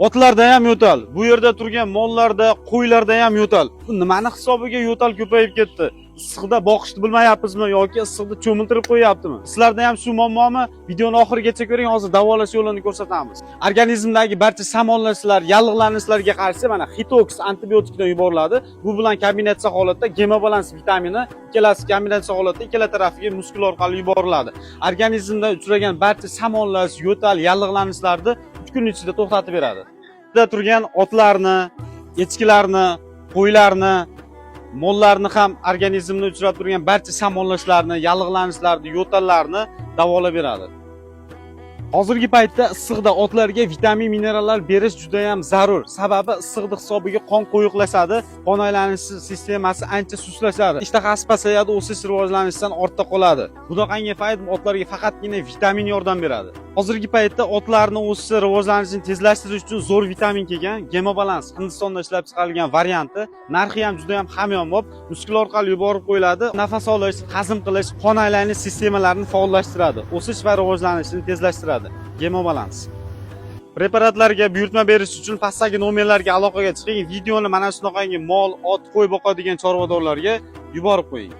Otlarda ham yo'tal. Bu yerda turgan mollarda, qo'ylarda ham yo'tal. Bu nimani hisobiga yo'tal ko'payib ketdi? Issiqda boqishni bilmayapmizmi yoki issiqda cho'miltirib qo'yyaptimi? Sizlarda ham shu muammomi? Videoni oxirigacha ko'ring, hozir davolash yo'lini ko'rsatamiz. Organizmdagi barcha shamollashlar, yallig'lanishlarga qarshi mana Hitox antibiotikdan yuboriladi. Bu bilan kombinatsiya holatda gemobalans vitamini ikkalasi kombinatsiya holatda ikkala tarafiga muskul orqali yuboriladi. Organizmda uchragan barcha shamollash, yo'tal, yallig'lanishlarni 3 kun ichida to'xtatib beradi. Burada turgan otlarni, echkilarni, qo'ylarni, mollarni ham organizmda uchrab turgan barcha shamollashlarni, yallig'lanishlarni, yo'tallarni davolab beradi. Hozirgi paytda issiqda otlarga vitamin, minerallar berish juda ham zarur. Sababi issiqda hisobiga qon qo'yiqlashadi, qon aylanish sistemasi ancha sustlashadi. Ishtahasi pasayadi, o'sish rivojlanishdan ortda qoladi. Bunaqangi payt otlarga faqatgina vitamin yordam beradi. Hozirgi paytda otlarni o'sishi, rivojlanishini tezlashtirish uchun zo'r vitamin kelgan Gemobalans Hindistonda ishlab chiqarilgan varianti. Narxi ham juda ham hamyonbop, muskul orqali yuborib qo'yiladi. Nafas olish, hazm qilish, qon aylanish sistemalarini faollashtiradi, o'sish va rivojlanishini tezlashtiradi. Gemobalans. Preparatlarga buyurtma berish uchun pastdagi nomerlarga aloqaga chiqing. Videoni mana shunaqangi mol, ot, qo'y boqadigan chorvadorlarga yuborib qo'ying.